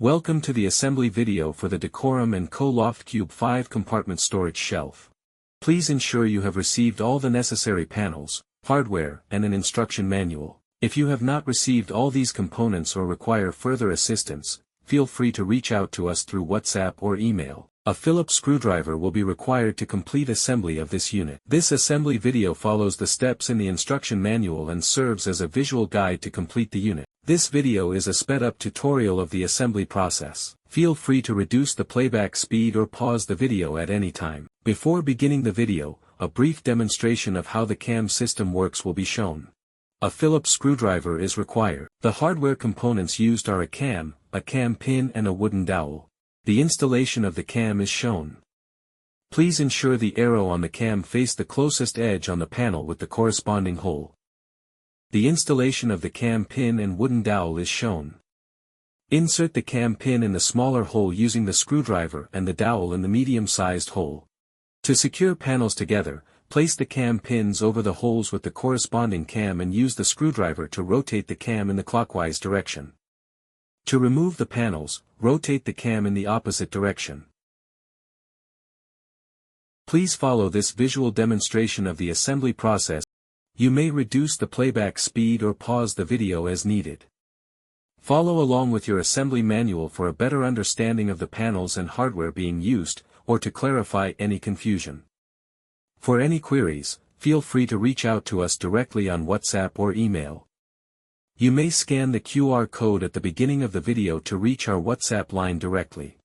Welcome to the assembly video for the Decorum Co LoftCube 5 compartment storage shelf. Please ensure you have received all the necessary panels, hardware, and an instruction manual. If you have not received all these components or require further assistance, feel free to reach out to us through WhatsApp or email. A Phillips screwdriver will be required to complete assembly of this unit. This assembly video follows the steps in the instruction manual and serves as a visual guide to complete the unit. This video is a sped-up tutorial of the assembly process. Feel free to reduce the playback speed or pause the video at any time. Before beginning the video, a brief demonstration of how the cam system works will be shown. A Phillips screwdriver is required. The hardware components used are a cam pin and a wooden dowel. The installation of the cam is shown. Please ensure the arrow on the cam face the closest edge on the panel with the corresponding hole. The installation of the cam pin and wooden dowel is shown. Insert the cam pin in the smaller hole using the screwdriver and the dowel in the medium-sized hole. To secure panels together, place the cam pins over the holes with the corresponding cam and use the screwdriver to rotate the cam in the clockwise direction. To remove the panels, rotate the cam in the opposite direction. Please follow this visual demonstration of the assembly process. You may reduce the playback speed or pause the video as needed. Follow along with your assembly manual for a better understanding of the panels and hardware being used, or to clarify any confusion. For any queries, feel free to reach out to us directly on WhatsApp or email. You may scan the QR code at the beginning of the video to reach our WhatsApp line directly.